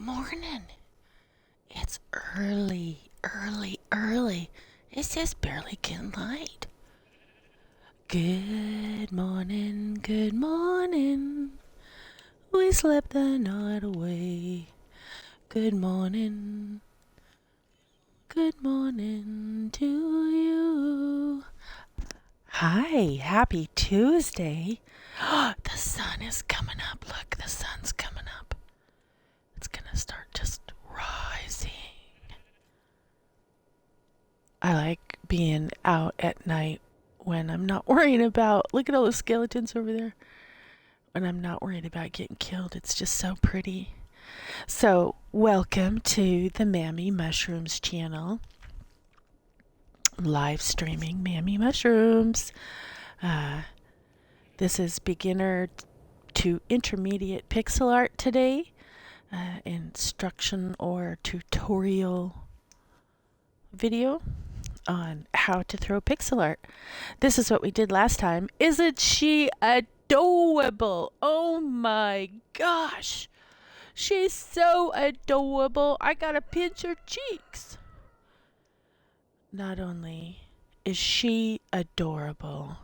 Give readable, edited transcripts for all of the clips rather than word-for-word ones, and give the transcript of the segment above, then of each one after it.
morning. It's early, early, early. It's just barely getting light. Good morning, good morning. We slept the night away. Good morning to you. Hi, happy Tuesday. The sun is coming up. Look, the sun's coming up. It's gonna start just rising. I like being out at night when I'm not worrying about, look at all the skeletons over there. When I'm not worried about getting killed, it's just so pretty. So, welcome to the Mammy Mushrooms channel. Live streaming Mammy Mushrooms. This is beginner to intermediate pixel art today. Instruction or tutorial video on how to throw pixel art. This is what we did last time. Isn't she adorable? Oh my gosh. She's so adorable. I gotta pinch her cheeks. Not only is she adorable,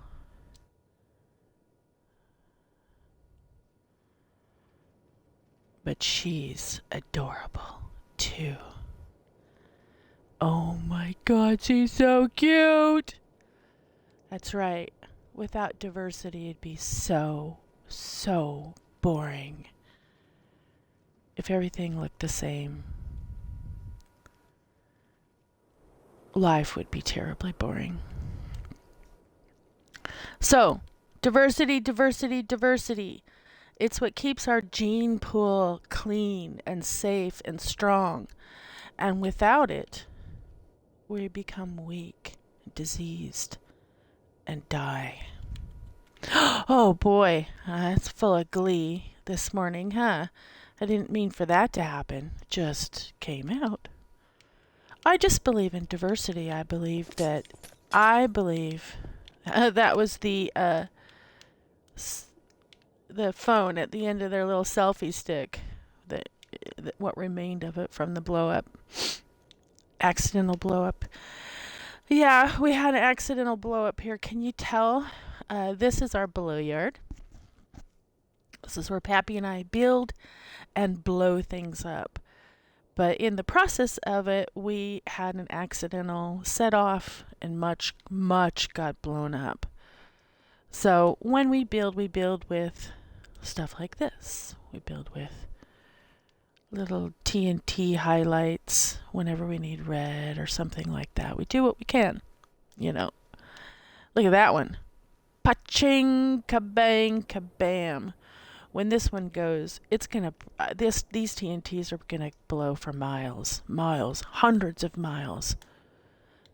but she's adorable too. Oh my god, she's so cute. That's right. Without diversity, it'd be so boring. If everything looked the same, life would be terribly boring. So, diversity, diversity, diversity. It's what keeps our gene pool clean and safe and strong. And without it, we become weak, diseased, and die. Oh boy, that's full of glee this morning, huh? I didn't mean for that to happen. It just came out. I just believe in diversity. I believe that was the phone at the end of their little selfie stick. That what remained of it from the blow up. Accidental blow up. Yeah, we had an accidental blow up here. Can you tell? This is our blow yard. This is where Pappy and I build and blow things up. But in the process of it, we had an accidental set off and much got blown up. So when we build with stuff like this. We build with little TNT highlights whenever we need red or something like that. We do what we can, you know. Look at that one. Pa-ching, kabang, kabam. When this one goes, it's gonna these TNTs are gonna blow for miles, hundreds of miles,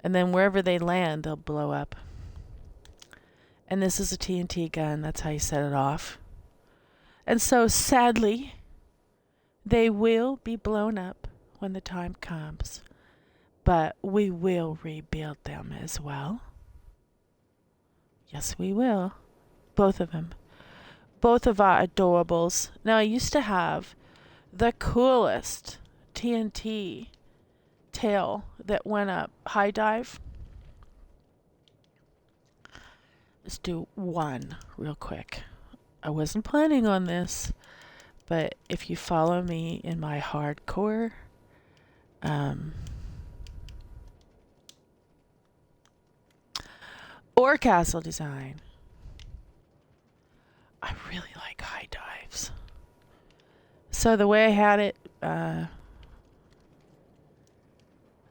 and then wherever they land, they'll blow up. And this is a TNT gun. That's how you set it off. And so, sadly, they will be blown up when the time comes, but we will rebuild them as well. Yes, we will. Both of them. Both of our adorables. Now, I used to have the coolest TNT tail that went up high dive. Let's do one real quick. I wasn't planning on this, but if you follow me in my hardcore or castle design, I really like high dives. So the way I had it,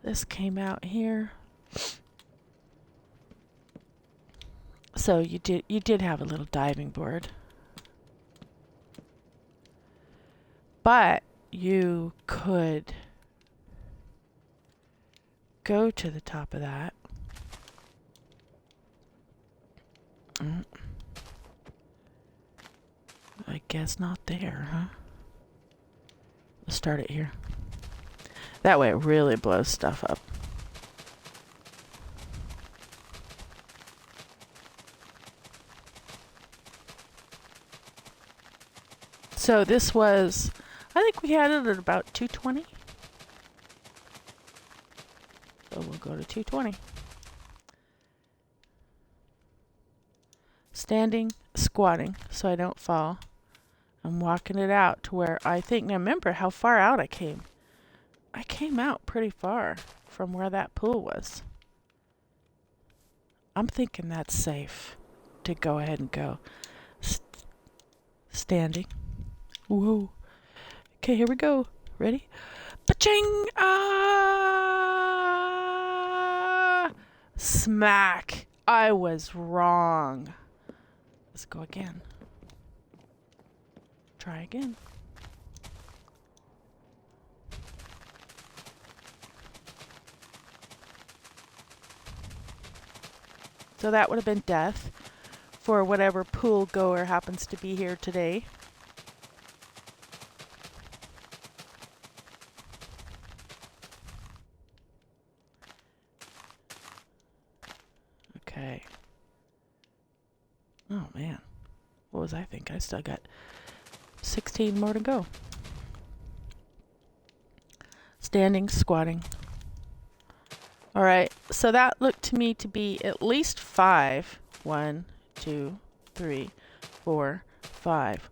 this came out here. So you did have a little diving board, but you could go to the top of that. I guess not there, huh? Let's start it here. That way it really blows stuff up. So this was, I I think we had it at about 220. So we'll go to 220. Standing, squatting, so I don't fall. I'm walking it out to where I think, now remember how far out I came. I came out pretty far from where that pool was. I'm thinking that's safe to go ahead and go. Standing. Whoa. Okay, here we go. Ready? Ba-ching! Ah! Smack! I was wrong. Let's go again. Try again. So that would have been death for whatever pool goer happens to be here today. Okay. Oh man. What was I thinking? I still got 16 more to go. Standing, squatting. All right, so that looked to me to be at least 5. 1, 2, 3, 4, 5.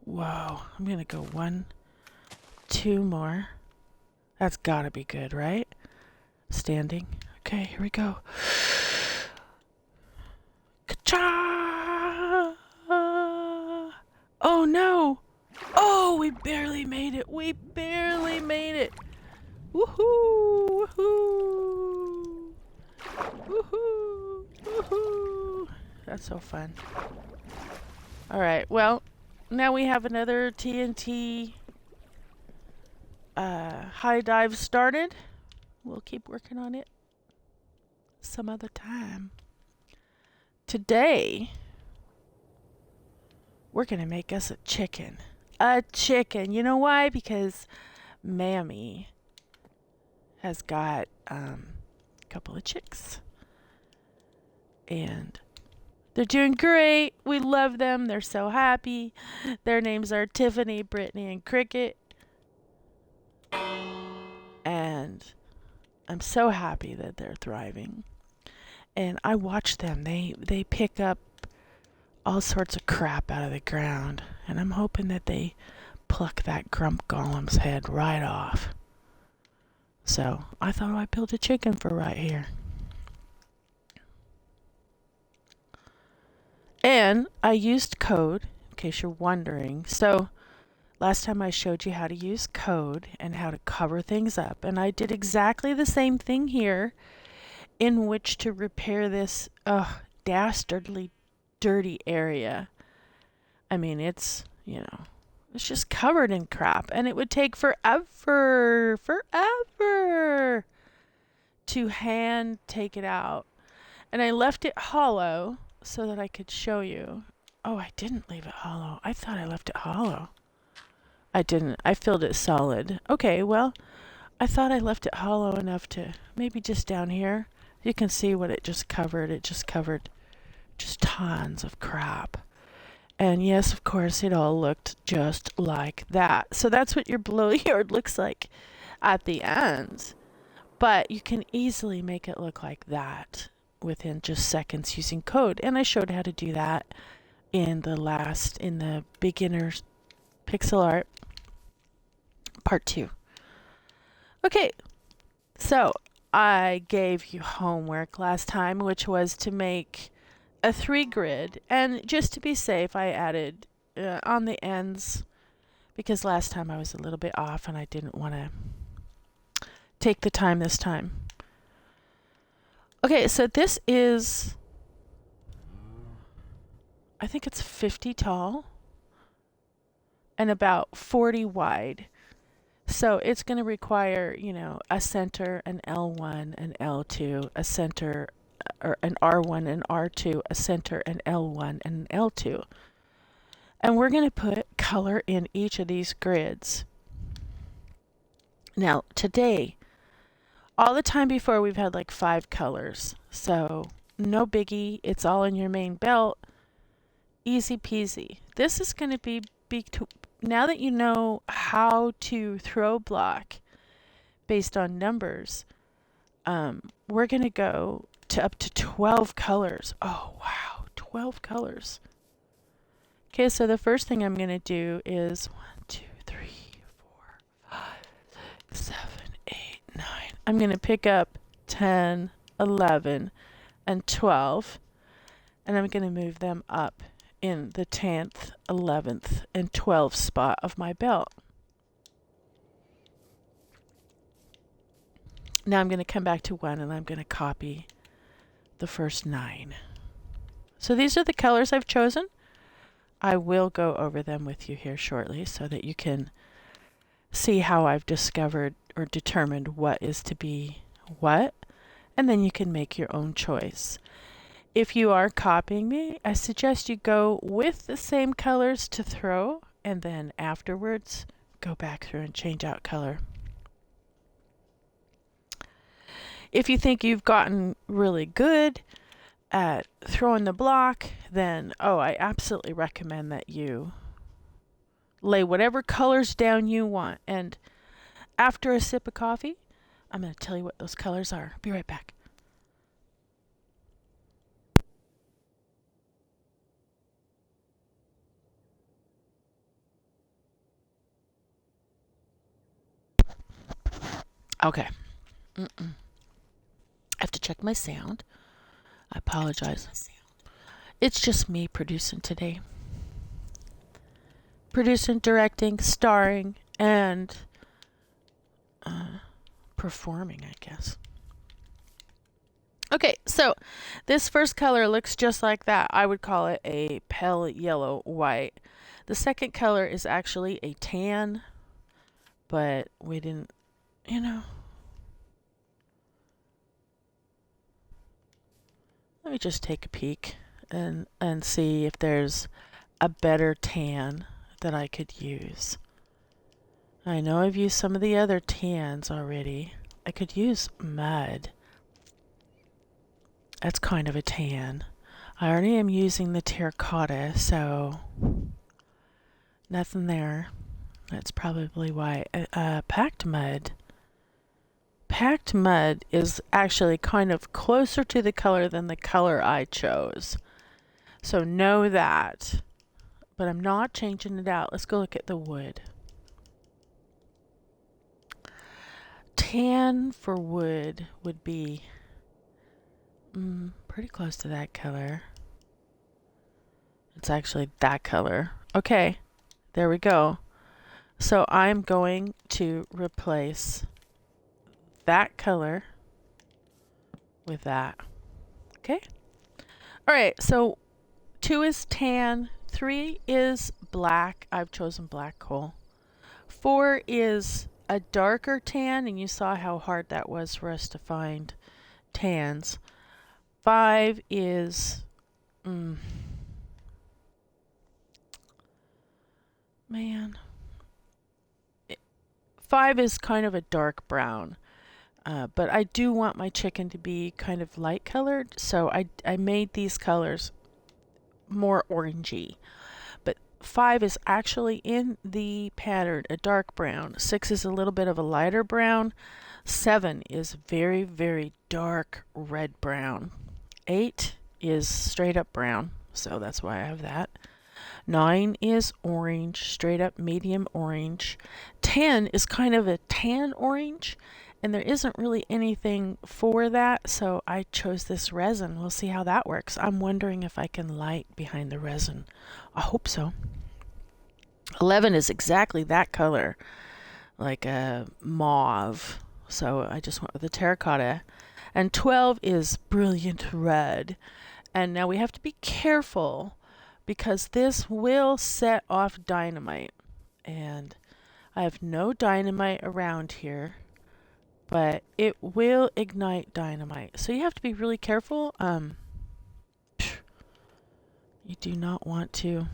Whoa, I'm gonna go 1, 2 more. That's gotta be good, right? Standing. Okay, here we go. Ka-cha! Oh no! Oh, we barely made it. We barely made it. Woohoo! Woohoo! Woohoo! Woohoo! That's so fun. All right. Well, now we have another TNT high dive started. We'll keep working on it some other time. Today, we're going to make us a chicken. A chicken. You know why? Because Mammy has got a couple of chicks. And they're doing great. We love them. They're so happy. Their names are Tiffany, Brittany, and Cricket. And I'm so happy that they're thriving. And I watch them. They pick up all sorts of crap out of the ground. And I'm hoping that they pluck that grump golem's head right off. So I thought I'd build a chicken for right here. And I used code, in case you're wondering. So last time I showed you how to use code and how to cover things up. And I did exactly the same thing here in which to repair this dastardly dirty area. I mean, it's, it's just covered in crap. And it would take forever to hand take it out. And I left it hollow so that I could show you. Oh, I didn't leave it hollow. I thought I left it hollow. I didn't. I filled it solid. Okay, well, I thought I left it hollow enough to maybe just down here. You can see what it just covered. It just covered just tons of crap. And yes, of course, it all looked just like that. So that's what your blow yard looks like at the end. But you can easily make it look like that within just seconds using code. And I showed how to do that in the beginner's PixelArt part 2. Okay, so I gave you homework last time, which was to make a 3 grid. And just to be safe, I added on the ends, because last time I was a little bit off and I didn't want to take the time this time. Okay, so this is, I think it's 50 tall and about 40 wide. So it's going to require, a center, an L1, an L2, a center, or an R1 and R2, a center, an L1 and an L2. And we're going to put color in each of these grids. Now, today, all the time before, we've had like 5 colors. So no biggie. It's all in your main belt. Easy peasy. This is going to be now that you know how to throw block based on numbers, we're going to go to up to 12 colors. Oh, wow, 12 colors. Okay, so the first thing I'm going to do is 1, 2, 3, 4, 5, 6, 7, 8, 9. I'm going to pick up 10, 11, and 12, and I'm going to move them up in the 10th, 11th, and 12th spot of my belt. Now I'm going to come back to 1 and I'm going to copy the first 9. So these are the colors I've chosen. I will go over them with you here shortly so that you can see how I've discovered or determined what is to be what, and then you can make your own choice. If you are copying me, I suggest you go with the same colors to throw, and then afterwards go back through and change out color. If you think you've gotten really good at throwing the block, then I absolutely recommend that you lay whatever colors down you want. And after a sip of coffee, I'm going to tell you what those colors are. Be right back. Okay. I have to check my sound. I apologize. It's just me producing today. Producing, directing, starring, and performing, I guess. Okay, so this first color looks just like that. I would call it a pale yellow white. The second color is actually a tan, but we didn't, Let me just take a peek and see if there's a better tan that I could use. I know I've used some of the other tans already. I could use mud. That's kind of a tan. I already am using the terracotta, so nothing there. That's probably why. Packed mud. Packed mud is actually kind of closer to the color than the color I chose. So know that. But I'm not changing it out. Let's go look at the wood. Tan for wood would be pretty close to that color. It's actually that color. Okay, there we go. So I'm going to replace that color with that. Okay? All right, so 2 is tan, 3 is black. I've chosen black coal. 4 is a darker tan, and you saw how hard that was for us to find tans. 5 is man. 5 is kind of a dark brown. But I do want my chicken to be kind of light colored, so I made these colors more orangey. But 5 is actually in the pattern a dark brown. 6 is a little bit of a lighter brown. 7 is very, very dark red brown. 8 is straight up brown, so that's why I have that. 9 is orange, straight up medium orange. 10 is kind of a tan orange, and there isn't really anything for that, so I chose this resin. We'll see how that works. I'm wondering if I can light behind the resin. I hope so. 11 is exactly that color, like a mauve, so I just went with the terracotta. And 12 is brilliant red. And now we have to be careful because this will set off dynamite. And I have no dynamite around here, but it will ignite dynamite. So you have to be really careful. You do not want to.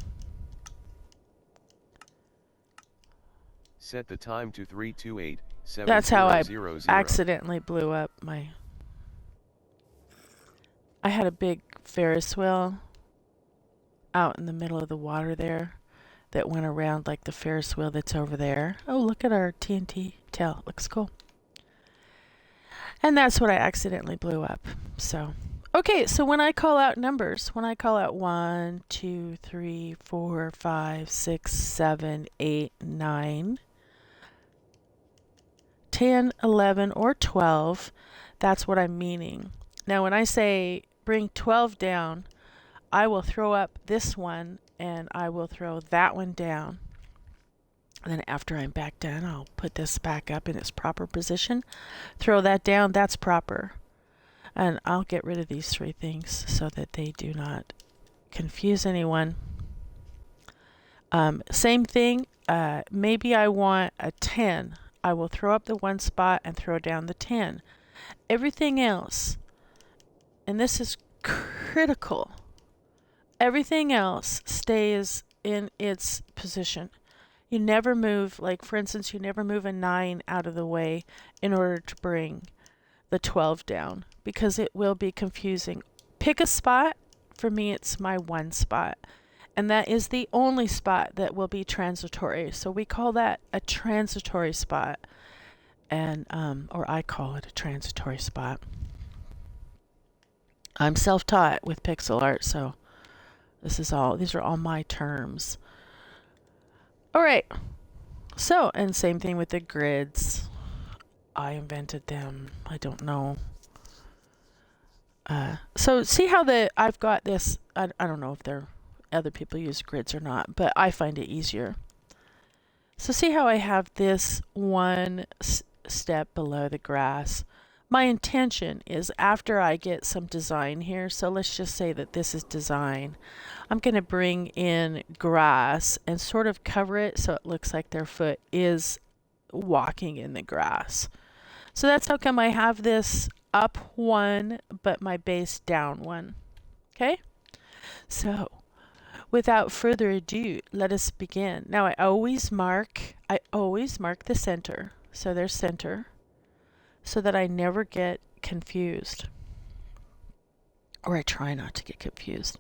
Set the time to 328. That's how I accidentally blew up I had a big Ferris wheel out in the middle of the water there, that went around like the Ferris wheel that's over there. Oh, look at our TNT tail. Looks cool. And that's what I accidentally blew up. So, okay, so when I call out numbers, when I call out 1, 2, 3, 4, 5, 6, 7, 8, 9, 10, 11, or 12, that's what I'm meaning. Now, when I say bring 12 down, I will throw up this one and I will throw that one down. And then after I'm back done, I'll put this back up in its proper position. Throw that down, that's proper. And I'll get rid of these 3 things so that they do not confuse anyone. Same thing, maybe I want a 10. I will throw up the 1 spot and throw down the 10. Everything else, and this is critical, everything else stays in its position. You never move, like for instance, you never move a 9 out of the way in order to bring the 12 down because it will be confusing. Pick a spot. For me, it's my 1 spot. And that is the only spot that will be transitory. So we call that a transitory spot. And, or I call it a transitory spot. I'm self-taught with PixelArt, so these are all my terms. All right. So, and same thing with the grids. I invented them. I don't know. So see how I've got this, I don't know if other people use grids or not, but I find it easier. So see how I have this one step below the grass. My intention is after I get some design here, so let's just say that this is design, I'm going to bring in grass and sort of cover it so it looks like their foot is walking in the grass. So that's how come I have this up 1, but my base down 1. Okay? So, without further ado, let us begin. Now I always mark the center. So there's center, so that I never get confused. Or I try not to get confused.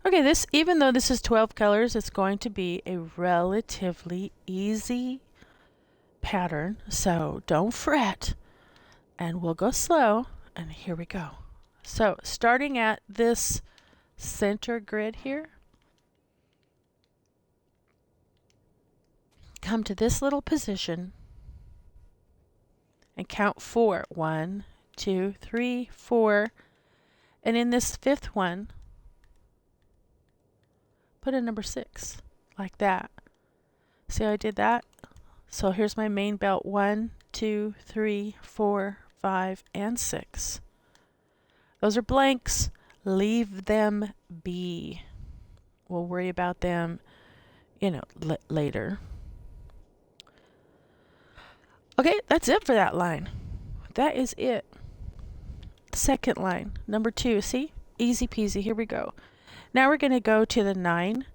Okay, even though this is 12 colors, it's going to be a relatively easy pattern, so don't fret, and we'll go slow, and here we go. So starting at this center grid here, come to this little position and count 4. 1, 2, 3, 4, and in this 5th one, put a number 6, like that. See how I did that? So here's my main belt, 1, 2, 3, 4, 5, and 6. Those are blanks. Leave them be. We'll worry about them, later. Okay, that's it for that line. That is it. Second line, number 2, see? Easy peasy, here we go. Now we're going to go to the 9.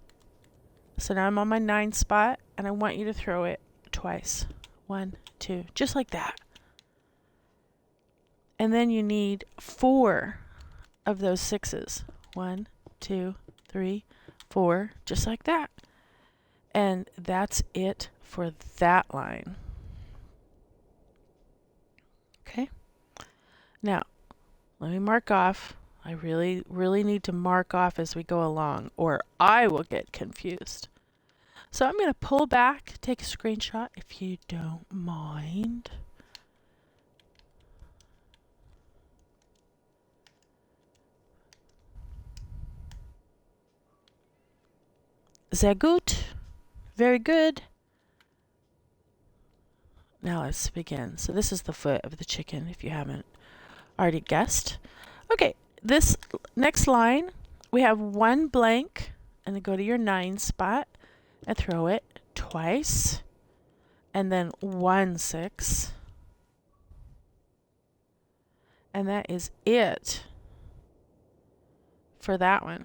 So now I'm on my 9 spot, and I want you to throw it twice. 1, 2, just like that. And then you need 4 of those 6s. 1, 2, 3, 4, just like that. And that's it for that line. Okay? Now, let me mark off. I really, really need to mark off as we go along, or I will get confused. So I'm going to pull back, take a screenshot if you don't mind. Sehr gut. Very good. Now let's begin. So this is the foot of the chicken, if you haven't already guessed. Okay, this next line, we have 1 blank, and then go to your 9 spot and throw it twice, and then 1 6. And that is it for that one.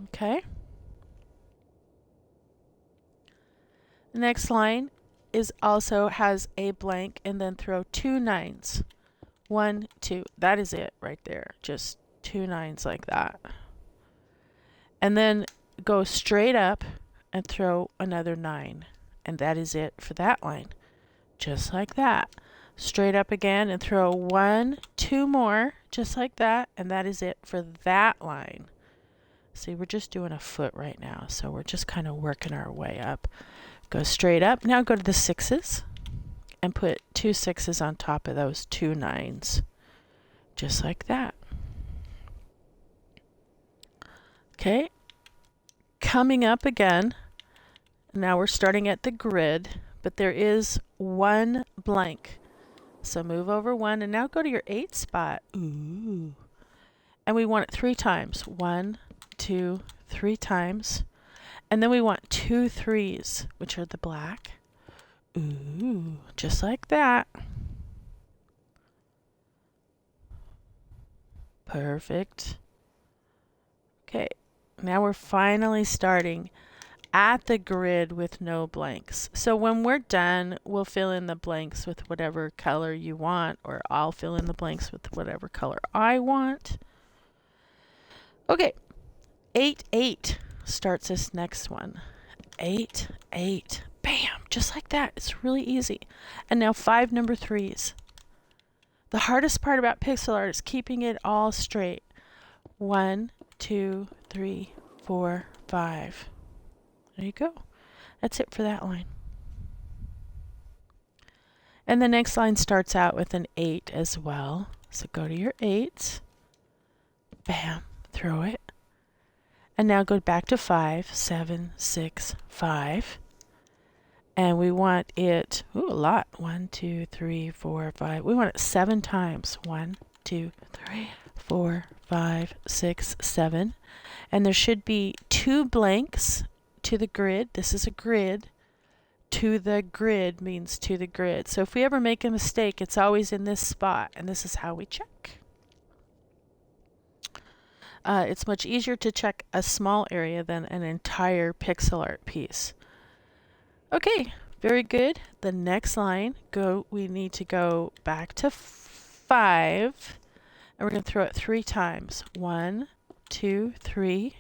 Okay. The next line is also has a blank, and then throw 2 9s. 1, 2. That is it right there. Just 2 9s like that. And then go straight up and throw another 9. And that is it for that line. Just like that. Straight up again and throw 1, 2 more, just like that. And that is it for that line. See, we're just doing a foot right now, so we're just kind of working our way up. Go straight up. Now go to the 6s and put 2 6s on top of those 2 9s. Just like that. Okay. Coming up again. Now we're starting at the grid, but there is 1 blank. So move over 1 and now go to your 8 spot. Ooh. And we want it 3 times. 1, 2, 3 times. And then we want 2 3s, which are the black. Ooh, just like that. Perfect. Okay, now we're finally starting at the grid with no blanks. So when we're done, we'll fill in the blanks with whatever color you want, or I'll fill in the blanks with whatever color I want. Okay, 8 8 starts this next one. 8 8, bam, just like that. It's really easy. And now 5 number 3s. The hardest part about pixel art is keeping it all straight. 1 2 3 4 5. There you go. That's it for that line. And the next line starts out with an 8 as well. So go to your 8s. Bam, throw it. And now go back to 5, 7, 6, 5. And we want it, a lot. 1, 2, 3, 4, 5. We want it 7 times. 1, 2, 3, 4, 5, 6, 7. And there should be 2 blanks to the grid. This is a grid. To the grid means to the grid. So if we ever make a mistake, it's always in this spot. And this is how we check. It's much easier to check a small area than an entire pixel art piece. Okay, very good. The next line, we need to go back to 5, and we're going to throw it 3 times. 1, 2, 3,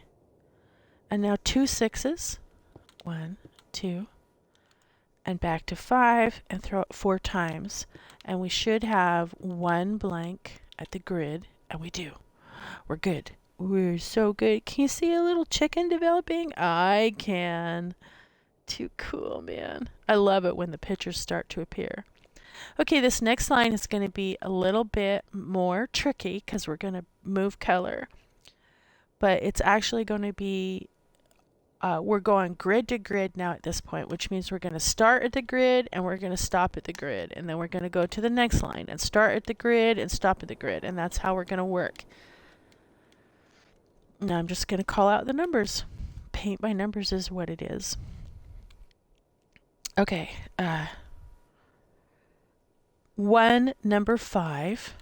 and now 2 6s. 1, 2, and back to 5, and throw it 4 times. And we should have 1 blank at the grid, and we do. We're good. We're so good. Can you see a little chicken developing? I can. Too cool, man. I love it when the pictures start to appear. Okay, this next line is going to be a little bit more tricky because we're going to move color. But it's actually going to be, we're going grid to grid now at this point, which means we're going to start at the grid and we're going to stop at the grid. And then we're going to go to the next line and start at the grid and stop at the grid. And that's how we're going to work. Now I'm just going to call out the numbers. Paint by numbers is what it is. Okay, 1 number 5,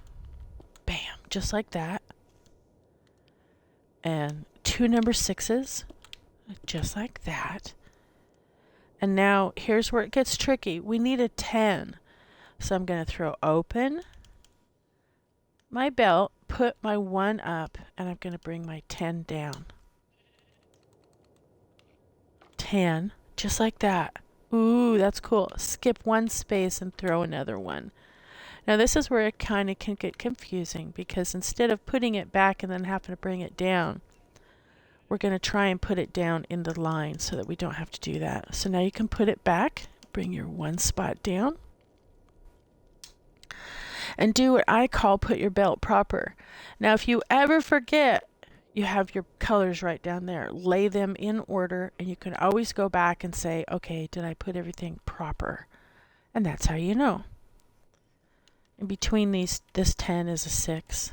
bam, just like that. And 2 number 6s, just like that. And now here's where it gets tricky. We need a 10. So I'm going to throw open my belt, put my 1 up, and I'm going to bring my 10 down. 10, just like that. Ooh, that's cool. Skip 1 space and throw another 1. Now this is where it kind of can get confusing because instead of putting it back and then having to bring it down, we're going to try and put it down in the line so that we don't have to do that. So now you can put it back, bring your 1 spot down, and do what I call put your belt proper. Now if you ever forget, you have your colors right down there. Lay them in order, and you can always go back and say, okay, did I put everything proper? And that's how you know. In between these, this 10 is a 6.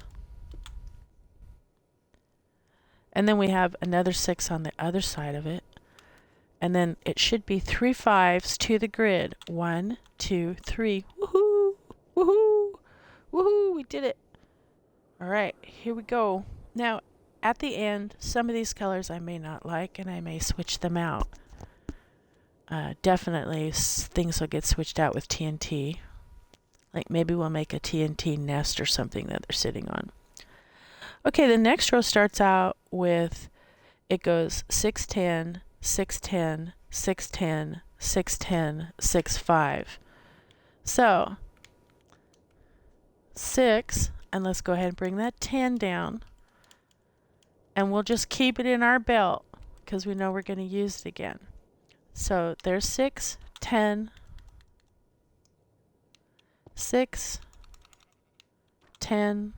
And then we have another 6 on the other side of it. And then it should be 3 5s to the grid. 1, 2, 3. Woohoo! Woohoo! Woohoo! We did it. All right, here we go. Now, at the end, some of these colors I may not like, and I may switch them out. Definitely, things will get switched out with TNT. Like maybe we'll make a TNT nest or something that they're sitting on. Okay, the next row starts out with it goes 610, 610, 610, 610, 6 5. So 6, and let's go ahead and bring that 10 down, and we'll just keep it in our belt because we know we're going to use it again. So there's 6, 10, 6, 10,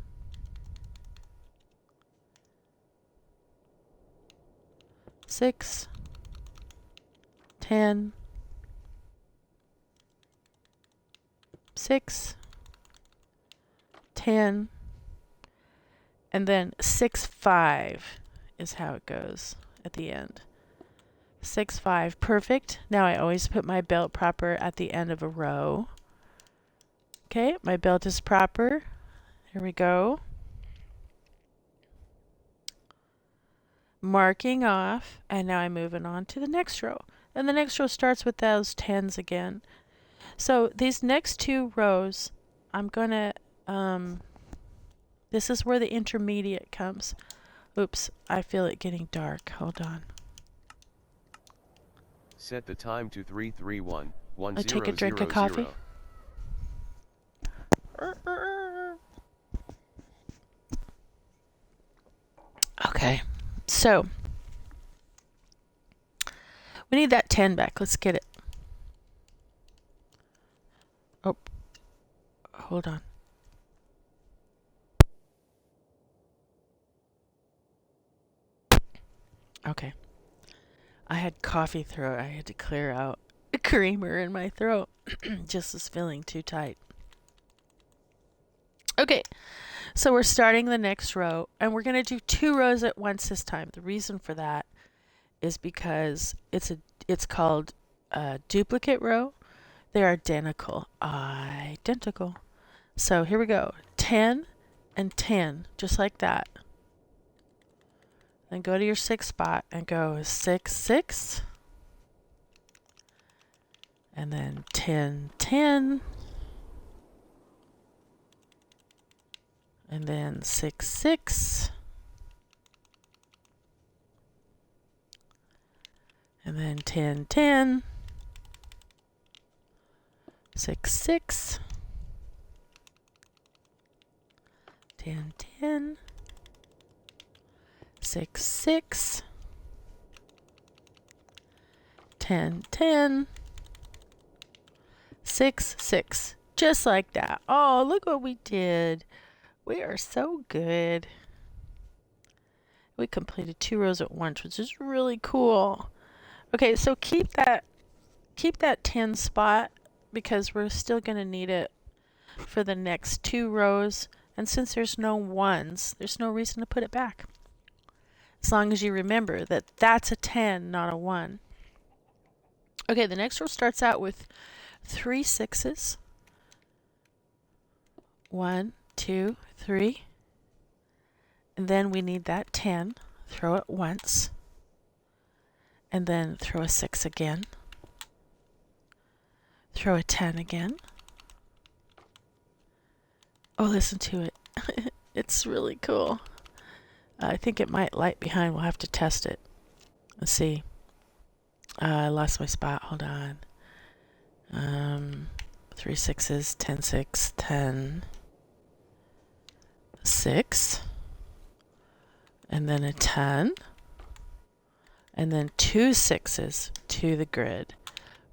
6, 10, 6, 10, and then 6 5 is how it goes at the end. 6 5, perfect. Now I always put my belt proper at the end of a row. Okay, my belt is proper. Here we go. Marking off, and now I'm moving on to the next row. And the next row starts with those 10s again. So these next 2 rows, I'm gonna, this is where the intermediate comes. Oops, I feel it getting dark. Hold on. Set the time to 331 I take a drink of coffee. Okay, so we need that 10 back. Let's get it. Oh, hold on. Okay. I had coffee throat. I had to clear out a creamer in my throat. Just was feeling too tight. Okay, so we're starting the next row, and we're going to do 2 rows at once this time. The reason for that is because it's called a duplicate row. They're identical. So here we go. 10 and 10, just like that. Then go to your 6 spot and go 6 6. And then 10 10. And then 6 6. And then 10 10. 6 6. 10 10. 6 6. 10 10. 6 6. Just like that. Oh, look what we did. We are so good. We completed 2 rows at once, which is really cool. Okay, so keep that 10 spot because we're still going to need it for the next 2 rows. And since there's no 1s, there's no reason to put it back. As long as you remember that that's a 10, not a 1. Okay, the next row starts out with 3 6s. 1, 2, 3. And then we need that 10. Throw it once. And then throw a 6 again. Throw a 10 again. Oh, listen to it. It's really cool. I think it might light behind. We'll have to test it. Let's see. I lost my spot. Hold on. 3 6s, 10 6, 10 6. And then a 10. And then 2 6s to the grid.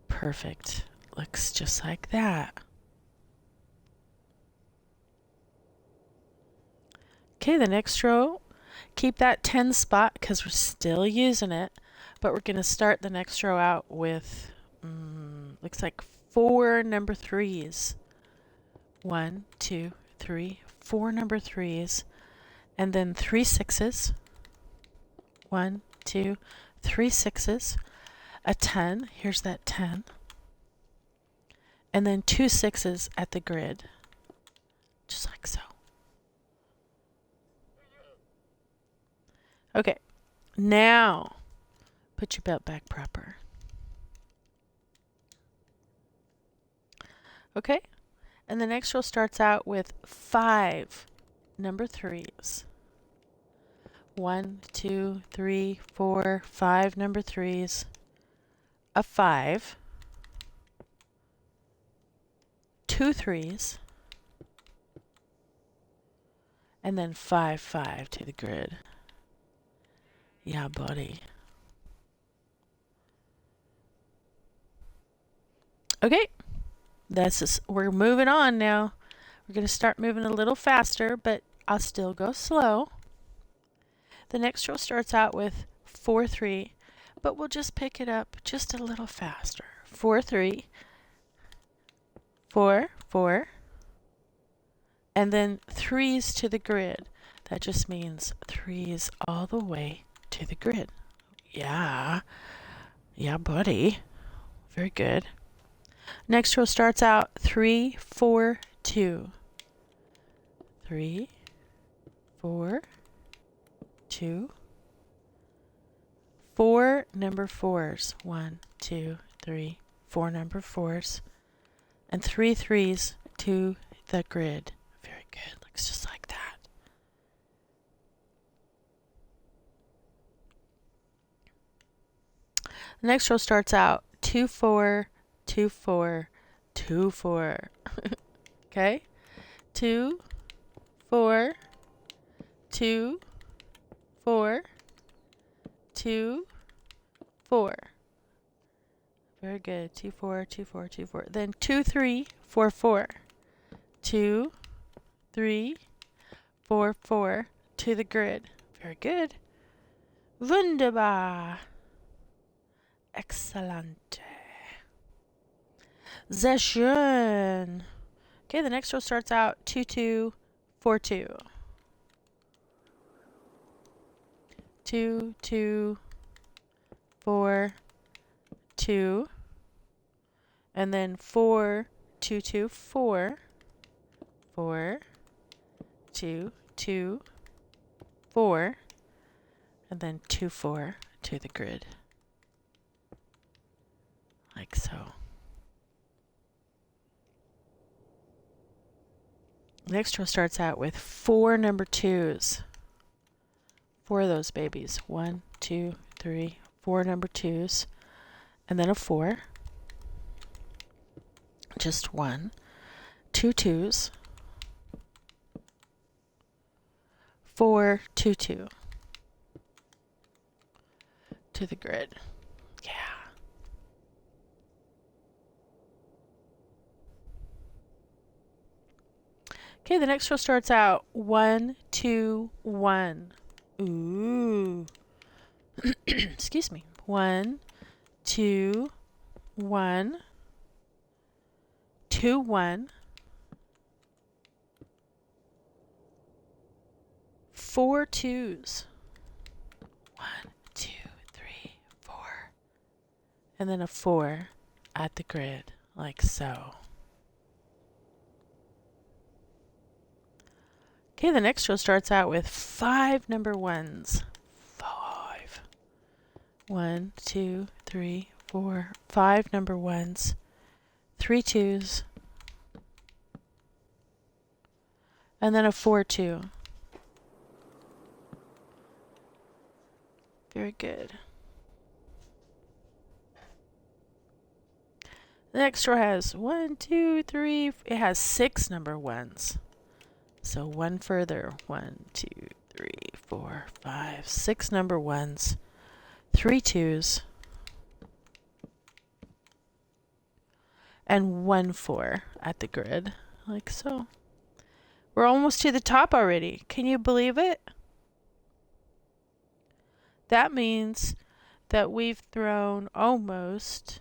Perfect. Looks just like that. Okay, the next row, keep that 10 spot because we're still using it, but we're going to start the next row out with, looks like 4 number 3s. 1, 2, 3, 4 number 3s, and then 3 6s. 1, 2, 3 6s, a 10, here's that 10, and then 2 6s at the grid, just like so. Okay, now put your belt back proper. Okay, and the next row starts out with 5 number 3s. 1, 2, 3, 4, 5 number 3s, a 5, 2 3s, and then 5, 5 to the grid. Yeah, buddy. Okay, we're moving on now. We're going to start moving a little faster, but I'll still go slow. The next row starts out with 4, 3, but we'll just pick it up just a little faster. 4, 3, 4, 4, and then 3s to the grid. That just means 3s all the way to the grid. Yeah, buddy. Very good. Next row starts out 3, 4, 2. 3, 4, 2. 4 number 4s. 1, 2, 3, 4 number 4s. And 3 3s to the grid. Very good. Looks just like that. The next row starts out 2, 4, 2, 4, 2, 4. Okay? 2, 4, 2, 4, 2, 4. Very good. 2, 4, 2, 4, 2, 4. Then 2, 3, 4, 4. 2, 3, 4, 4 to the grid. Very good. Wunderbar. Excellent. Sehr schön. Okay, the next row starts out 2, 2, 4, 2. 2, 2, 4, 2. And then 4, 2, 2, 4. 4, 2, 2, 4. And then 2, 4 to the grid. Like so. Next row starts out with 4 number 2s. 4 of those babies. 1, 2, 3, 4 number 2s. And then a 4. Just 1. 2 2s. 4, 2, 2. To the grid. Yeah. Okay, the next row starts out 1, 2, 1. Ooh. Excuse me. 1, 2, 1. 2, 1. 4 2s. 1, 2, 3, 4. And then a 4 at the grid, like so. Okay, the next row starts out with 5 number 1s. 5. 1, 2, 3, 4, 5 number 1s. 3 2s. And then a 4 2. Very good. The next row has 1, 2, 3. It has 6 number 1s. So one further. 1, 2, 3, 4, 5, 6 number 1s. 3 2s. And 1 4 at the grid, like so. We're almost to the top already. Can you believe it? That means that we've thrown almost.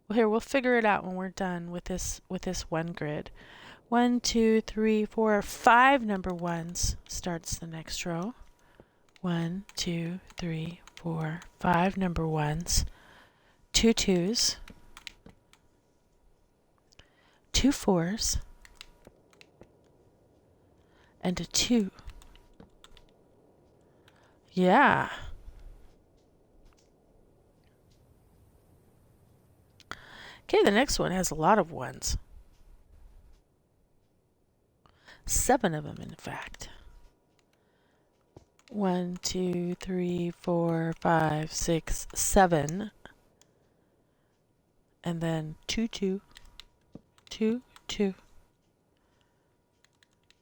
Well, here, we'll figure it out when we're done with this one grid. 1, 2, 3, 4, 5 number 1s starts the next row. 1, 2, 3, 4, 5 number 1s. 2 2s. 2 4s. And a 2. Yeah. Okay, the next one has a lot of 1s. 7 of them, in fact. 1, 2, 3, 4, 5, 6, 7. And then 2, 2, 2, 2.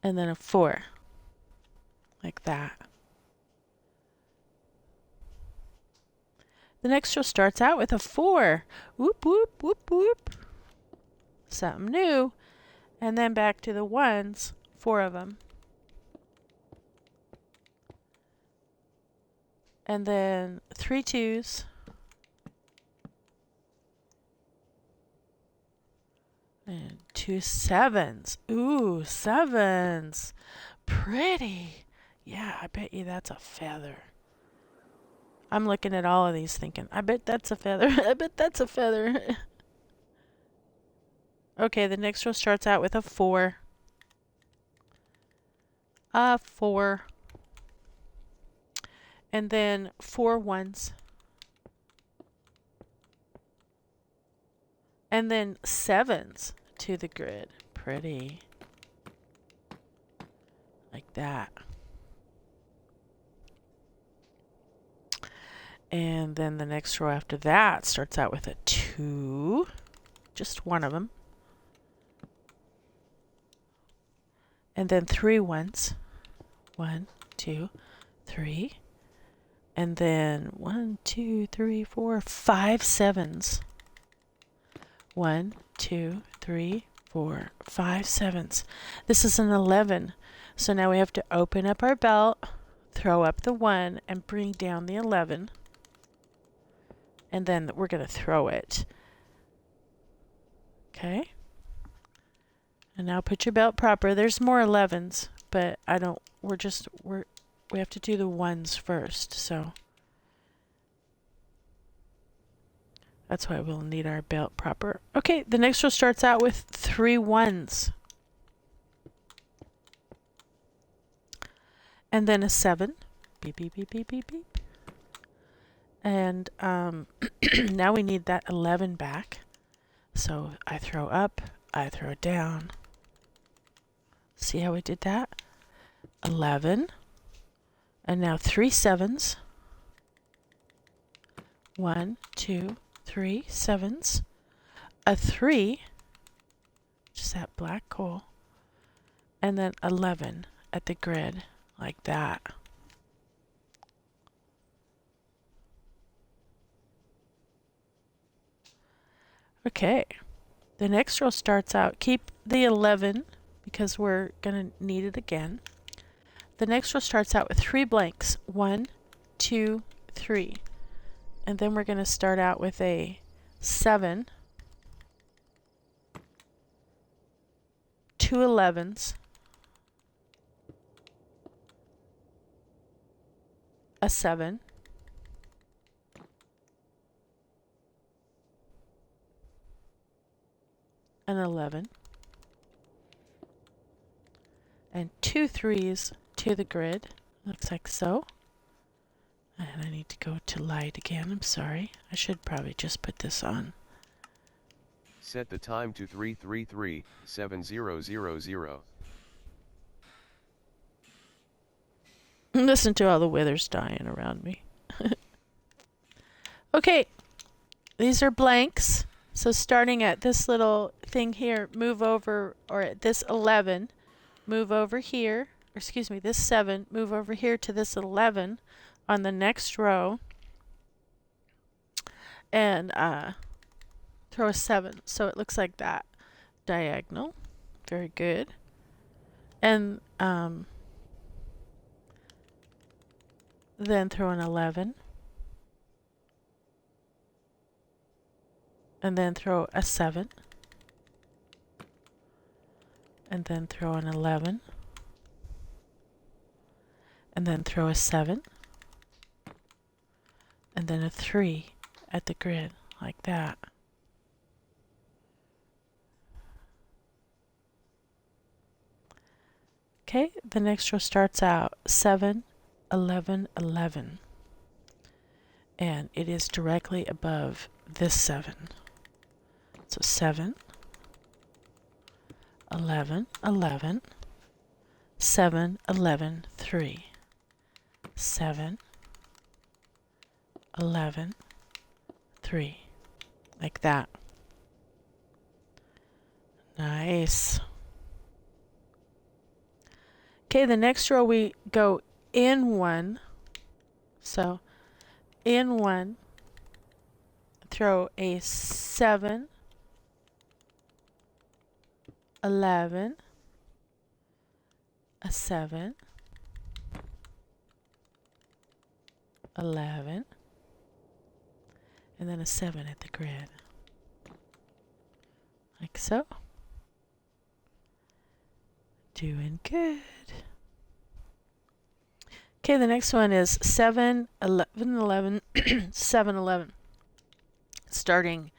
And then a 4. Like that. The next row starts out with a 4. Whoop, whoop, whoop, whoop. Something new. And then back to the 1s, 4 of them. And then 3 2s. And 2 7s. Ooh, 7s. Pretty. Yeah, I bet you that's a feather. I'm looking at all of these thinking, I bet that's a feather. I bet that's a feather. Okay, the next row starts out with a 4. A 4. And then 4 1s. And then 7s to the grid. Pretty. Like that. And then the next row after that starts out with a 2. Just one of them. And then 3 1s. 1, 2, 3. And then 1, 2, 3, 4, 5 7s. 1, 2, 3, 4, 5 7s. This is an 11. So now we have to open up our belt, throw up the 1, and bring down the 11. And then we're going to throw it. Okay. And now put your belt proper. There's more 11s, but we have to do the 1s first, so that's why we'll need our belt proper. Okay, the next row starts out with 3 1s. And then a 7. Beep, beep, beep, beep, beep, beep. And now we need that 11 back. So I throw up, I throw down. See how we did that? 11. And now 3 7s. 1, 2, 3 7s. A 3. Just that black coal. And then 11 at the grid, like that. Okay, the next row starts out, keep the 11 because we're going to need it again. The next row starts out with 3 blanks, 1, 2, 3. And then we're going to start out with a 7, 2 11s, a 7, an 11, and 2 3s to the grid. Looks like so. And I need to go to light again. I'm sorry. I should probably just put this on. Set the time to 333-7000. Listen to all the withers dying around me. Okay, these are blanks. So starting at this little thing here, move over, or at this 11, move over here, or excuse me, this 7, move over here to this 11 on the next row, and throw a 7. So it looks like that. Diagonal. Very good. And then throw an 11. And then throw a 7. And then throw an 11. And then throw a 7. And then a 3 at the grid, like that. Okay, the next row starts out 7, 11, 11. And it is directly above this 7. So 7, 11, 11, 7, 11, 3. 7, 11, 3, like that. Nice. Okay, the next row we go in 1. So in 1, throw a 7, 11, a 7, 11, and then a 7 at the grid. Like so. Doing good. Okay, the next one is 7, 11, 11, 7, 11. Starting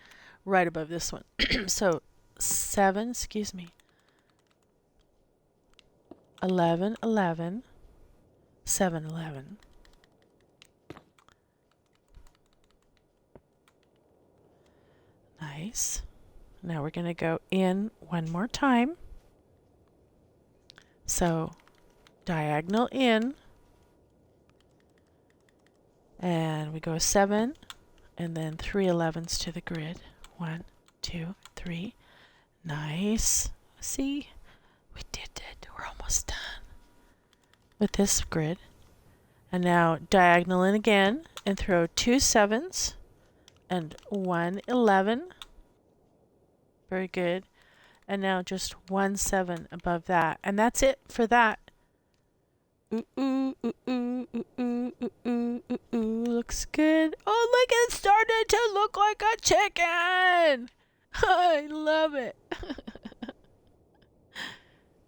right above this one. So 7, 11, 11, 7, 11. Nice. Now we're going to go in one more time. So diagonal in, and we go 7, and then 3 11s to the grid. 1, 2, 3. Nice. See, we did it. We're almost done with this grid. And now diagonal in again, and throw 2 7s and 1 11. Very good. And now just 1 7 above that. And that's it for that. Ooh, ooh, ooh, ooh, ooh, ooh, ooh, ooh, ooh, ooh. Looks good. Oh, look, it started to look like a chicken. I love it.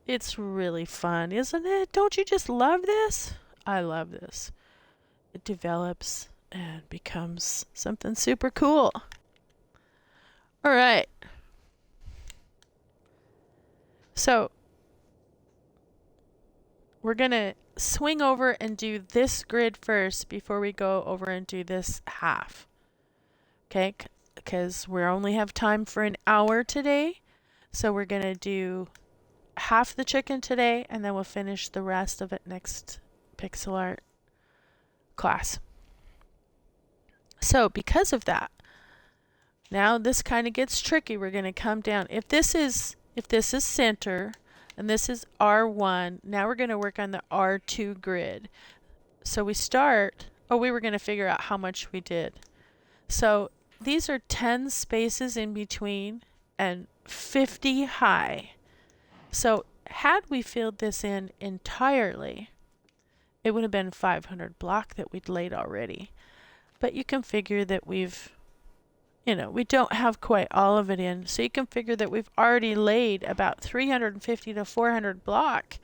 It's really fun, isn't it? Don't you just love this? I love this. It develops and becomes something super cool. All right. So we're going to swing over and do this grid first before we go over and do this half. Okay, because we only have time for an hour today. So we're going to do half the chicken today, and then we'll finish the rest of it next PixelArt class. So because of that, now this kind of gets tricky. We're going to come down. If this is center, and this is R1, now we're going to work on the R2 grid. So we start, we were going to figure out how much we did. So these are 10 spaces in between and 50 high. So had we filled this in entirely, it would have been 500 block that we'd laid already. But you can figure that we've, we don't have quite all of it in. So you can figure that we've already laid about 350 to 400 block.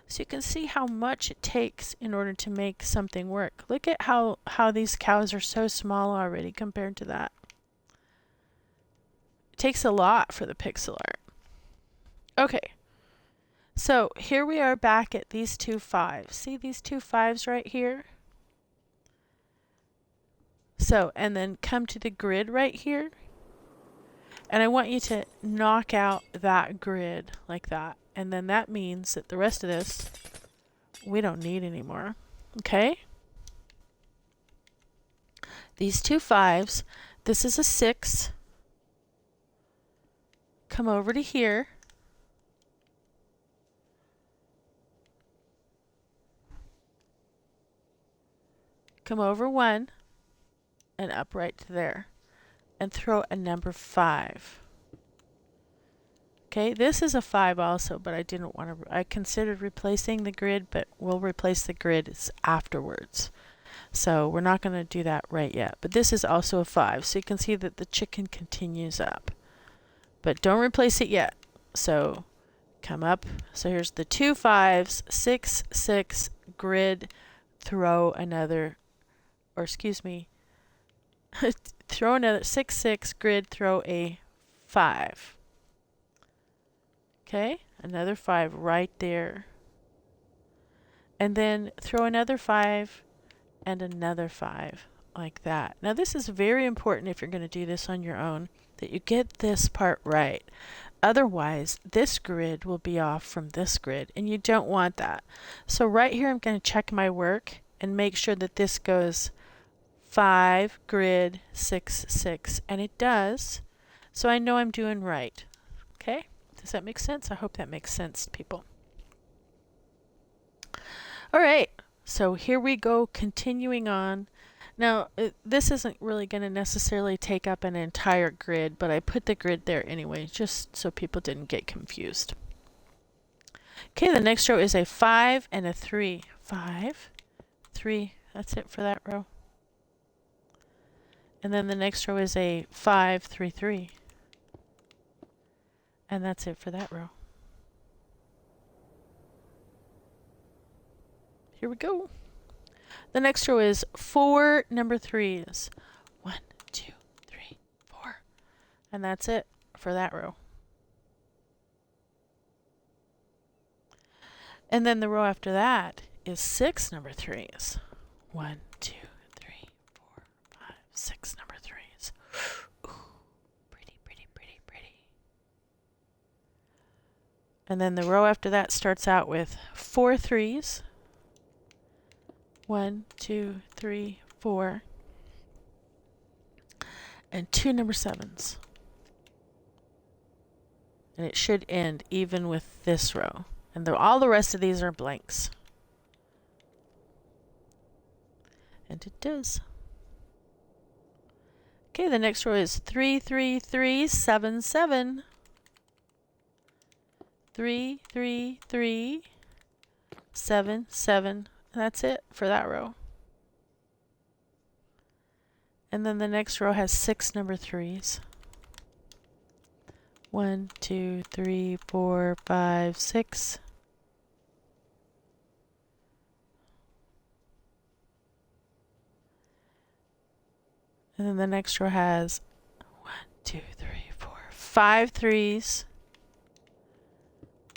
So you can see how much it takes in order to make something work. Look at how these cows are so small already compared to that. It takes a lot for the pixel art. Okay. So here we are back at these 2 5s. See these 2 5s right here? So, and then come to the grid right here. And I want you to knock out that grid like that. And then that means that the rest of this, we don't need anymore. Okay? These 2 5s, this is a 6. Come over to here. Come over 1 and up right to there. And throw a number 5. Okay, this is a 5 also, but I didn't want to, I considered replacing the grid, but we'll replace the grid afterwards. So we're not going to do that right yet. But this is also a 5, so you can see that the chicken continues up. But don't replace it yet. So come up. So here's the 2 5s, 6, 6, grid, throw another, or excuse me, throw another 6, 6, grid, throw a 5. Okay, another 5 right there. And then throw another 5 and another 5 like that. Now this is very important if you're going to do this on your own, that you get this part right. Otherwise, this grid will be off from this grid, and you don't want that. So right here, I'm going to check my work, and make sure that this goes 5, grid, 6, 6. And it does. So I know I'm doing right. Okay? Does that make sense? I hope that makes sense, people. All right. So here we go, continuing on. Now, this isn't really going to necessarily take up an entire grid, but I put the grid there anyway, just so people didn't get confused. Okay, the next row is a 5 and a 3. 5, 3. That's it for that row. And then the next row is a 5, 3, 3. And that's it for that row. Here we go. The next row is 4 number 3s. 1, 2, 3, 4. And that's it for that row. And then the row after that is 6 number 3s. 1, 2, 3, 4, 5, 6 number 3s. Ooh, pretty, pretty, pretty, pretty. And then the row after that starts out with 4 3s. 1, 2, 3, 4. And 2 number 7s. And it should end even with this row. And all the rest of these are blanks. And it does. Okay, the next row is 3, 3, 3, 7, 7. 3, 3, 3, 7, 7. And that's it for that row. And then the next row has 6 number 3s. 1, 2, 3, 4, 5, 6. And then the next row has 1, 2, 3, 4, 5 3s.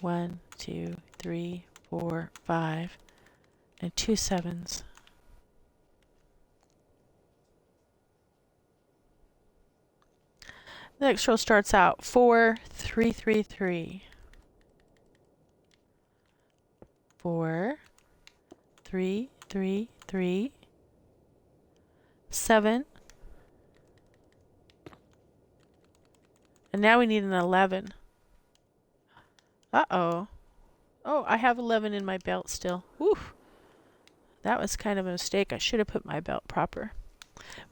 1, 2, 3, 4, 5. And 2 7s. The next row starts out 4, 3, 3, 3. 4, 3, 3, 3. 7. And now we need an 11. Uh-oh. Oh, I have 11 in my belt still. Whew. That was kind of a mistake. I should have put my belt proper.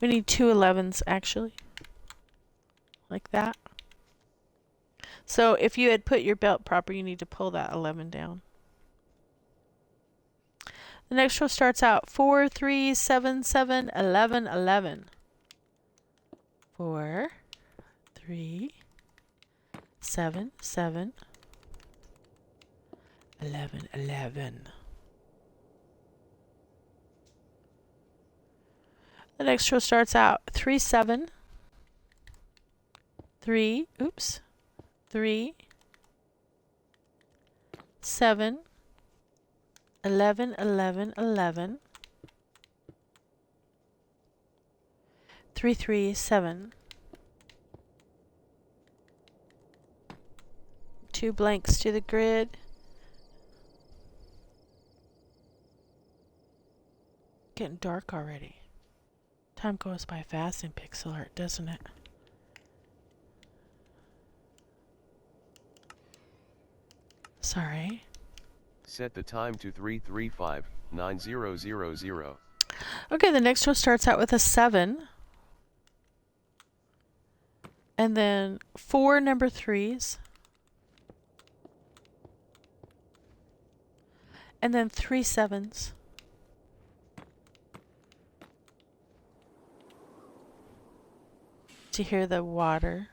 We need 2 11s, actually. Like that. So if you had put your belt proper, you need to pull that 11 down. The next row starts out 4, 3, 7, 7, 11, 11. 4, 3, 7, 7, 11, 11. The next row starts out 3, 7, 3, 3, 7, 11, 11, 11, 3, 3, 7. 2 blanks to the grid. Getting dark already. Time goes by fast in PixelArt, doesn't it? Sorry. Set the time to 3:35:90:00. Okay, the next row starts out with a 7. And then 4 number 3s. And then 3 7s. To hear the water.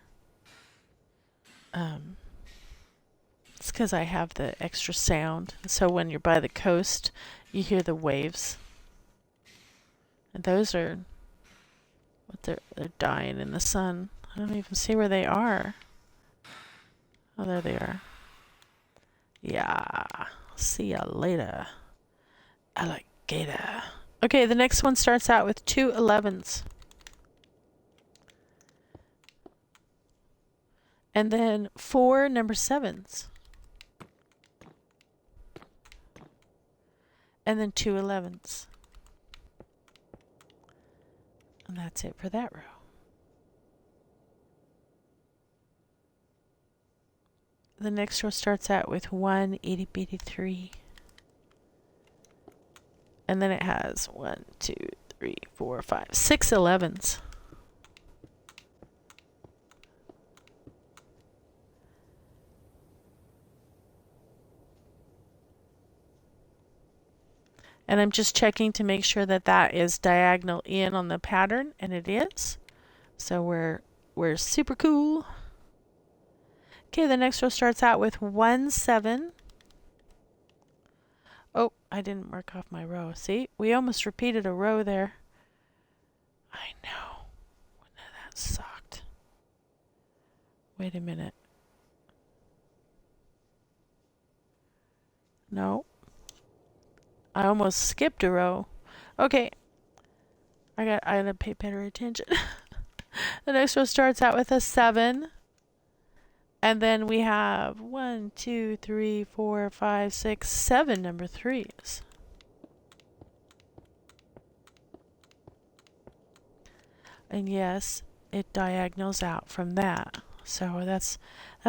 It's because I have the extra sound. So when you're by the coast, you hear the waves. And those are what they're dying in the sun. I don't even see where they are. Oh, there they are. Yeah. See ya later, alligator. Okay, the next one starts out with 2 11s. And then 4 number 7s. And then 2 11s. And that's it for that row. The next row starts out with 1 itty bitty 3. And then it has 1, 2, 3, 4, 5, 6 11s. And I'm just checking to make sure that that is diagonal in on the pattern, and it is. So we're super cool. Okay, the next row starts out with 1 7. Oh, I didn't mark off my row. See, we almost repeated a row there. I know. That sucked. Wait a minute. No. I almost skipped a row. Okay. I gotta pay better attention. The next row starts out with a 7. And then we have 1, 2, 3, 4, 5, 6, 7 number 3s. And yes, it diagonals out from that. So that's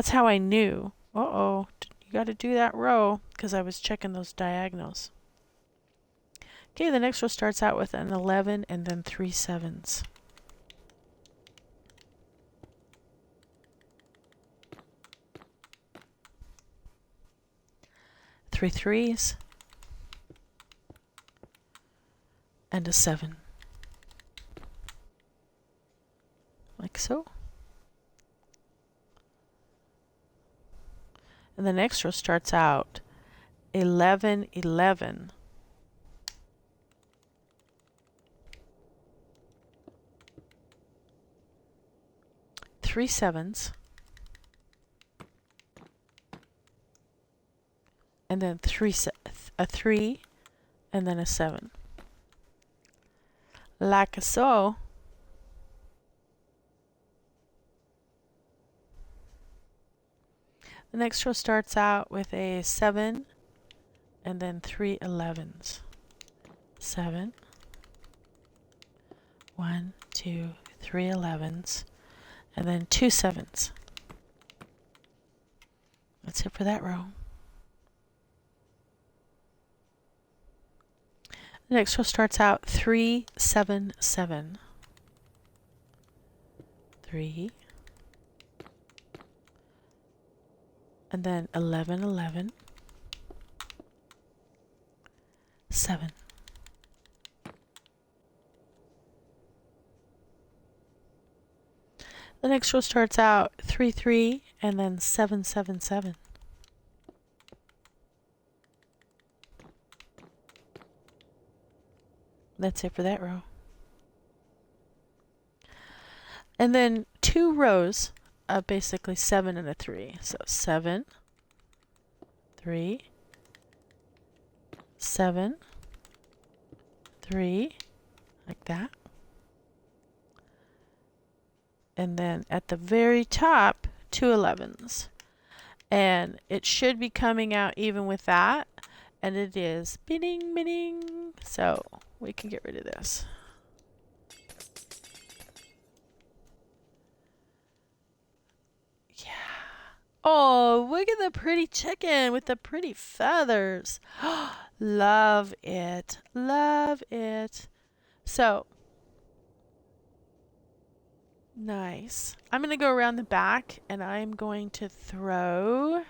how I knew. Uh-oh, you got to do that row because I was checking those diagonals. Okay, the next row starts out with an 11 and then 3 7s. 3 3s and a 7. Like so. And the next row starts out 11 11. 3 7s. And then a 3 and then a 7. Like so. The next row starts out with a 7 and then 3 11s. 7, 1, 2, 3 11s, and then 2 7s. That's it for that row. The next row starts out 3 7 7. 3, and then 11 11, 7. The next row starts out 3 3 and then 7 7 7. That's it for that row. And then 2 rows of basically 7 and a 3. So 7, 3, 7, 3, like that. And then at the very top, 2 11s. And it should be coming out even with that. And it is bidding, bidding. So we can get rid of this. Yeah. Oh, look at the pretty chicken with the pretty feathers. Love it. Love it. So nice. I'm going to go around the back and I'm going to throw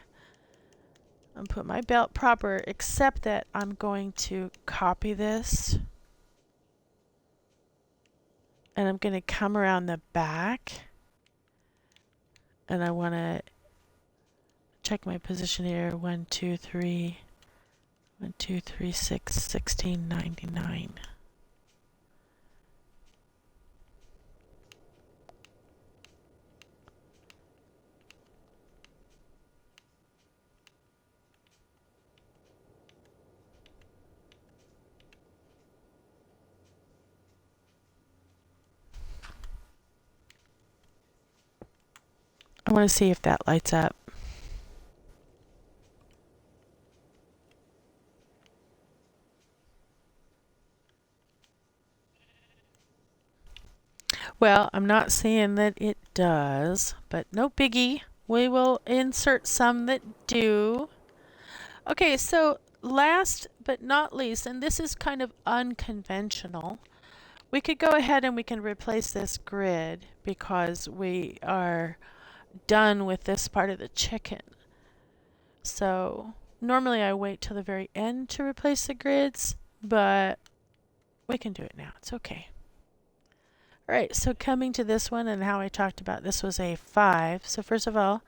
and put my belt proper, except that I'm going to copy this and I'm going to come around the back and I want to check my position here. 1 2 3 1 2 3 6 16 99. I want to see if that lights up. Well, I'm not saying that it does, but no biggie. We will insert some that do. Okay, so last but not least, and this is kind of unconventional, we could go ahead and we can replace this grid because we are done with this part of the chicken. So normally I wait till the very end to replace the grids, but we can do it now. It's okay. All right, so coming to this one and how I talked about this was a 5. So first of all,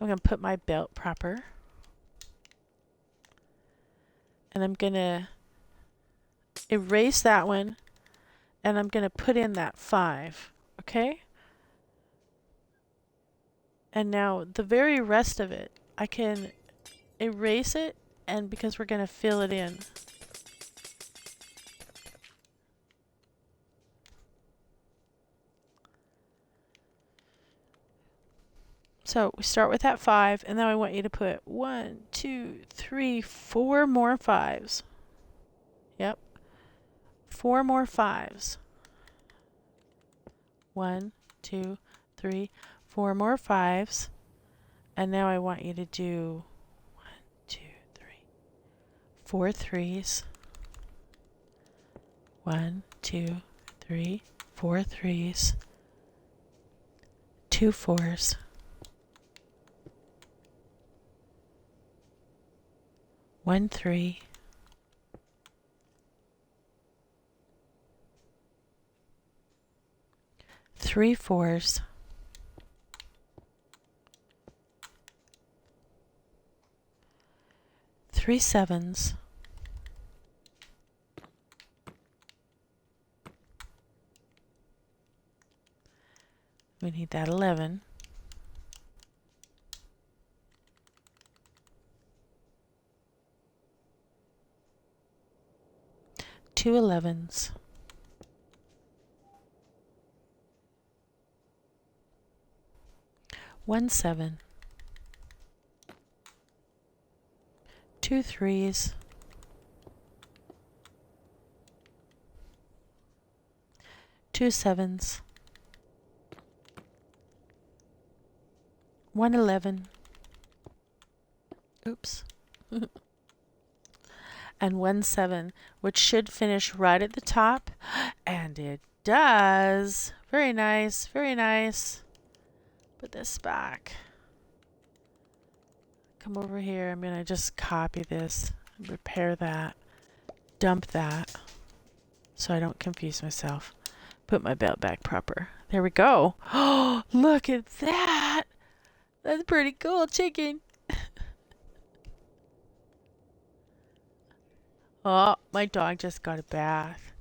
I'm going to put my belt proper. And I'm going to erase that one. And I'm going to put in that 5. Okay? And now the very rest of it, I can erase it, and because we're going to fill it in. So we start with that 5, and then I want you to put 1, 2, 3, 4 more 5s. Yep. 4 more 5s. 1, 2, 3, 4 more 5s. And now I want you to do 1, 2, 3, 4 3s. 1, 2, 3, 4 3s. 2 4s. 1 3. 3 4s. 3 7s. We need that 11. 2 11s. 1 7. 2 3s. 2 7s. 1 11. Oops. And 1 7, which should finish right at the top. And it does. Very nice, very nice. Put this back. Come over here. I'm going to just copy this, repair that, dump that, so I don't confuse myself. Put my belt back proper. There we go. Oh, look at that. That's pretty cool, chicken. Oh, my dog just got a bath.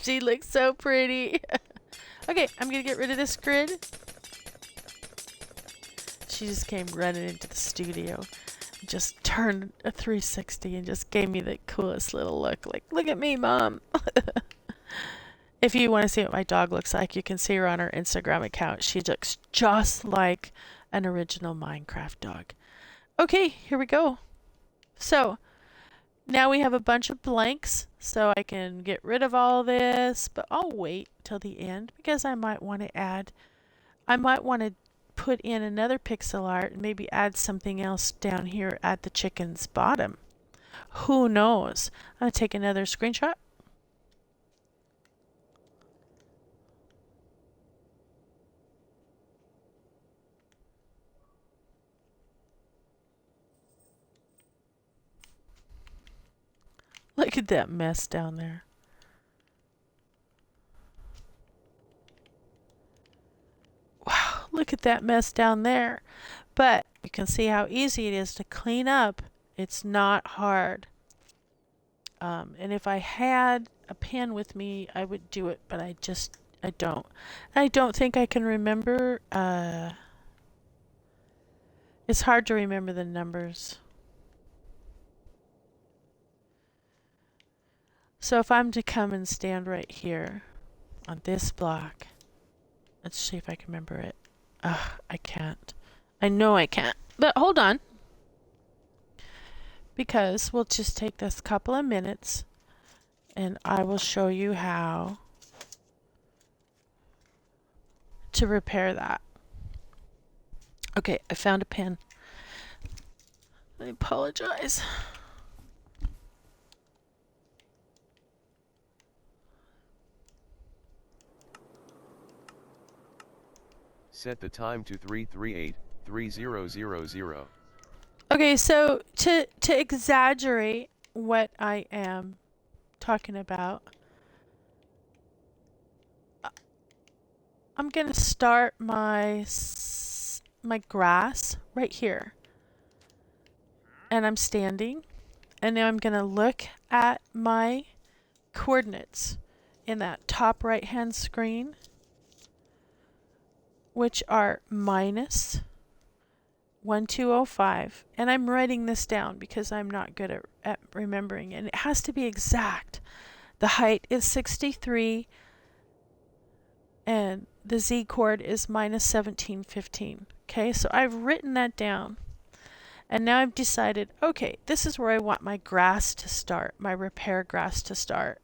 She looks so pretty. Okay, I'm going to get rid of this grid. She just came running into the studio, just turned a 360 and just gave me the coolest little look. Like, look at me, Mom. If you want to see what my dog looks like, you can see her on her Instagram account. She looks just like an original Minecraft dog. Okay, here we go. So now we have a bunch of blanks, so I can get rid of all this, but I'll wait till the end because I might want to put in another pixel art and maybe add something else down here at the chicken's bottom. Who knows? I'm going to take another screenshot. Look at that mess down there. Wow, look at that mess down there. But you can see how easy it is to clean up. It's not hard. And if I had a pen with me, I would do it, but I don't. I don't think I can remember. It's hard to remember the numbers. So if I'm to come and stand right here on this block, let's see if I can remember it. I can't. I know I can't. But hold on. Because we'll just take this couple of minutes and I will show you how to repair that. Okay, I found a pin. I apologize. Set the time to 338-3000. Okay, so to exaggerate what I am talking about, I'm gonna start my grass right here, and I'm standing, and now I'm gonna look at my coordinates in that top right hand screen, which are minus 1205, and I'm writing this down because I'm not good at remembering, and it has to be exact. The height is 63 and the z chord is minus 1715. Okay, so I've written that down, and now I've decided, okay, this is where I want my grass to start, my repair grass to start.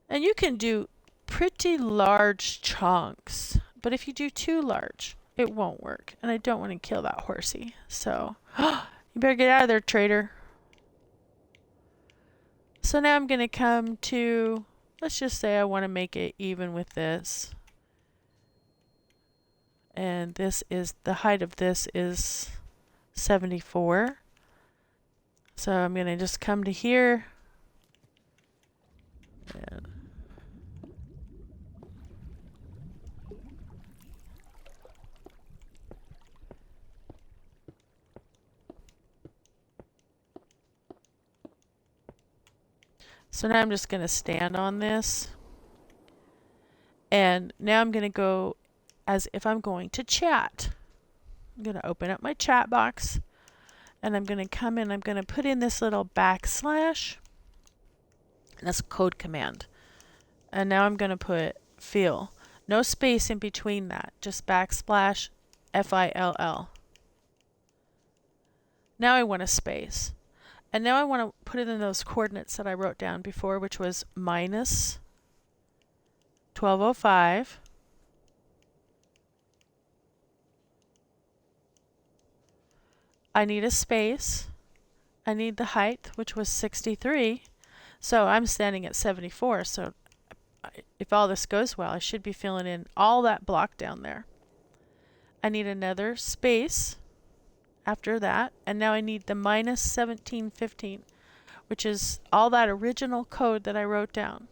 And you can do pretty large chunks, but if you do too large, it won't work, and I don't want to kill that horsey. So you better get out of there, traitor. So now I'm going to come to, let's just say I want to make it even with this. And this is, the height of this is 74. So I'm going to just come to here. And so now I'm just going to stand on this. And now I'm going to go as if I'm going to chat. I'm going to open up my chat box, and I'm going to come in, I'm going to put in this little backslash. That's a code command. And now I'm going to put fill. No space in between that, just backslash FILL. Now I want a space. And now I want to put it in those coordinates that I wrote down before, which was minus 1205. I need a space. I need the height, which was 63. So I'm standing at 74. So if all this goes well, I should be filling in all that block down there. I need another space after that. And now I need the minus 1715, which is all that original code that I wrote down.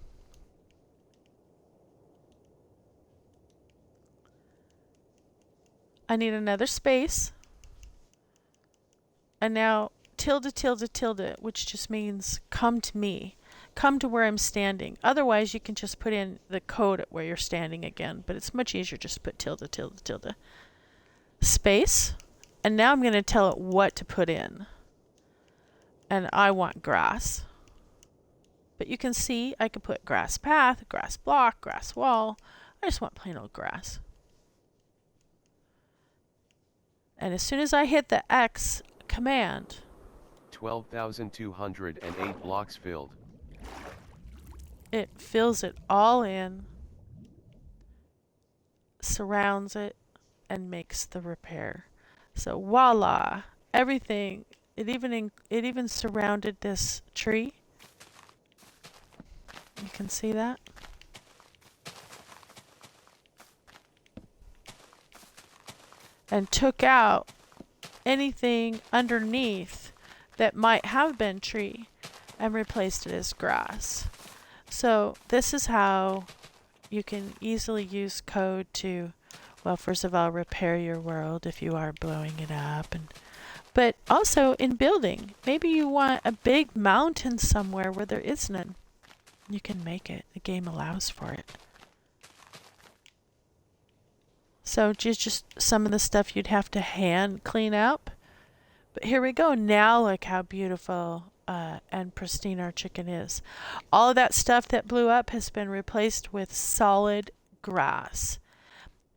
I need another space. And now tilde, tilde, tilde, which just means come to me. Come to where I'm standing. Otherwise, you can just put in the code at where you're standing again. But it's much easier just to put tilde, tilde, tilde. Space. And now I'm going to tell it what to put in. And I want grass. But you can see I could put grass path, grass block, grass wall. I just want plain old grass. And as soon as I hit the X command, 12,208 blocks filled. It fills it all in, surrounds it, and makes the repair. So voila, everything. It even surrounded this tree. You can see that. And took out anything underneath that might have been tree and replaced it as grass. So this is how you can easily use code to, well, first of all, repair your world if you are blowing it up, but also in building. Maybe you want a big mountain somewhere where there is none. You can make it. The game allows for it. So just some of the stuff you'd have to hand clean up. But here we go. Now look how beautiful and pristine our chicken is. All of that stuff that blew up has been replaced with solid grass.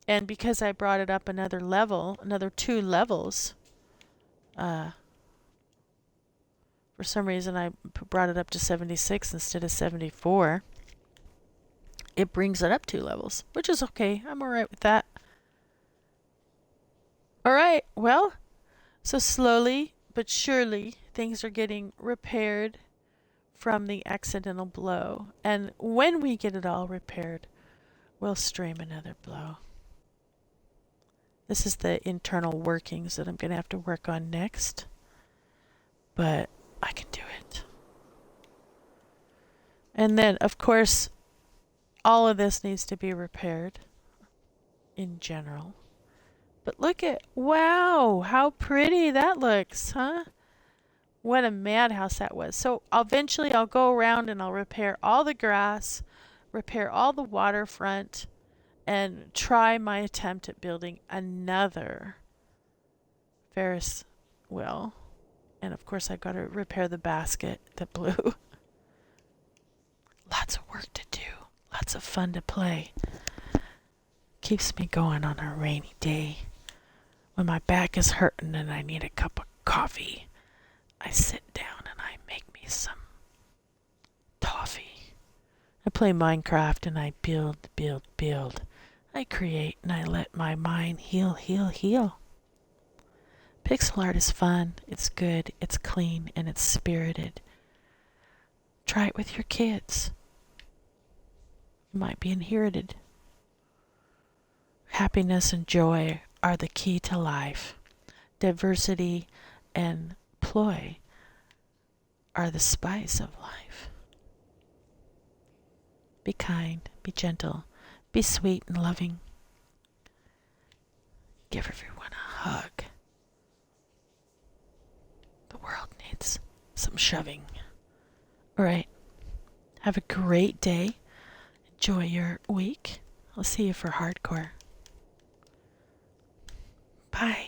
And because I brought it up another level, another 2 levels, for some reason I brought it up to 76 instead of 74. it brings it up 2 levels, which is okay. I'm all right with that. All right, well, so slowly but surely things are getting repaired from the accidental blow. And when we get it all repaired, we'll stream another blow. This is the internal workings that I'm going to have to work on next. But I can do it. And then, of course, all of this needs to be repaired in general. But look at, wow, how pretty that looks, huh? What a madhouse that was. So eventually I'll go around and I'll repair all the grass, repair all the waterfront, and try my attempt at building another Ferris wheel. And of course I've got to repair the basket that blew. Lots of work to do. Lots of fun to play. Keeps me going on a rainy day. When my back is hurting and I need a cup of coffee, I sit down and I make me some toffee. I play Minecraft and I build. I create and I let my mind heal. Pixel art is fun, it's good, it's clean, and it's spirited. Try it with your kids. It might be inherited. Happiness and joy are the key to life. Diversity and ploy are the spice of life. Be kind, be gentle, be sweet and loving. Give everyone a hug. The world needs some shoving. All right. Have a great day. Enjoy your week. I'll see you for hardcore. Bye.